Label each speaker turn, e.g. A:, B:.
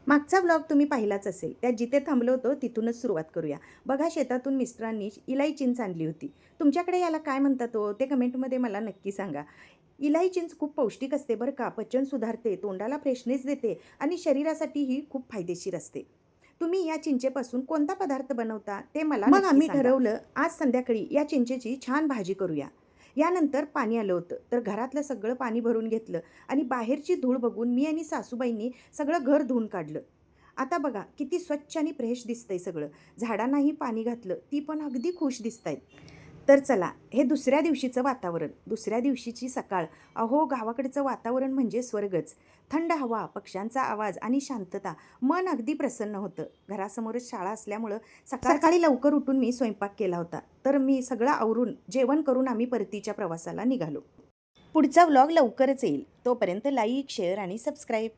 A: मागचा व्लॉग तुम्ही पाहिलाच असेल. त्यात जिथे थांबलो होतो तिथूनच सुरुवात करूया. बघा शेतातून मिस्टरांनी इलाई चिंच आणली होती. तुमच्याकडे याला काय म्हणतात हो? ते कमेंटमध्ये मला नक्की सांगा. इलाई चिंच खूप पौष्टिक असते बरं का. पचन सुधारते, तोंडाला फ्रेशनेस देते आणि शरीरासाठीही खूप फायदेशीर असते. तुम्ही या चिंचेपासून कोणता पदार्थ बनवता ते मला मग नक्की आम्ही सांगा. ठरवलं आज संध्याकाळी या चिंचेची छान भाजी करूया. यानंतर पाणी आलं होतं. तर घरातलं सगळं पाणी भरून घेतलं आणि बाहेरची धूळ बघून मी आणि सासूबाईंनी सगळं घर धुवून काढलं. आता बघा किती स्वच्छ आणि फ्रेश दिसतंय सगळं. झाडांनाही पाणी घातलं, ती पण अगदी खुश दिसतायत. तर चला, हे दुसऱ्या दिवशीचं वातावरण, दुसऱ्या दिवशीची सकाळ. अहो, गावाकडचं वातावरण म्हणजे स्वर्गच. थंड हवा, पक्ष्यांचा आवाज आणि शांतता. मन अगदी प्रसन्न होतं. घरासमोरच शाळा असल्यामुळं सकाळी लवकर उठून मी स्वयंपाक केला होता. तर मी सगळं आवरून, जेवण करून आम्ही परतीच्या प्रवासाला निघालो. पुढचा व्लॉग लवकरच येईल. तोपर्यंत लाईक, शेअर आणि सबस्क्राईब.